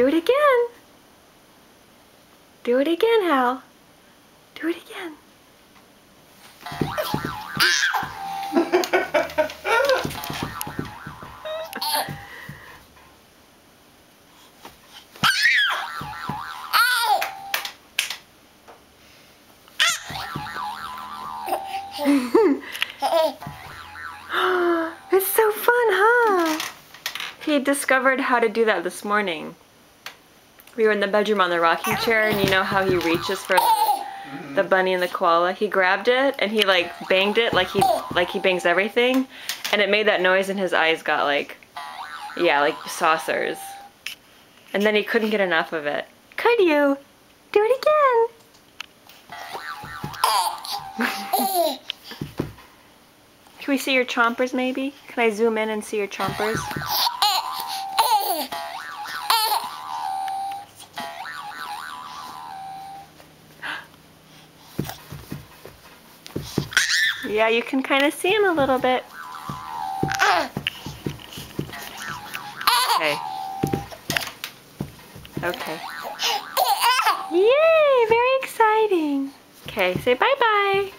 Do it again. Do it again, Hal. Do it again. It's so fun, huh? He discovered how to do that this morning. We were in the bedroom on the rocking chair, and you know how he reaches for the bunny and the koala? He grabbed it and he like banged it like he bangs everything, and it made that noise and his eyes got like, yeah, like saucers. And then he couldn't get enough of it. Could you? Do it again. Can we see your chompers maybe? Can I zoom in and see your chompers? Yeah, you can kind of see him a little bit. Okay. Okay. Yay, very exciting. Okay, say bye-bye.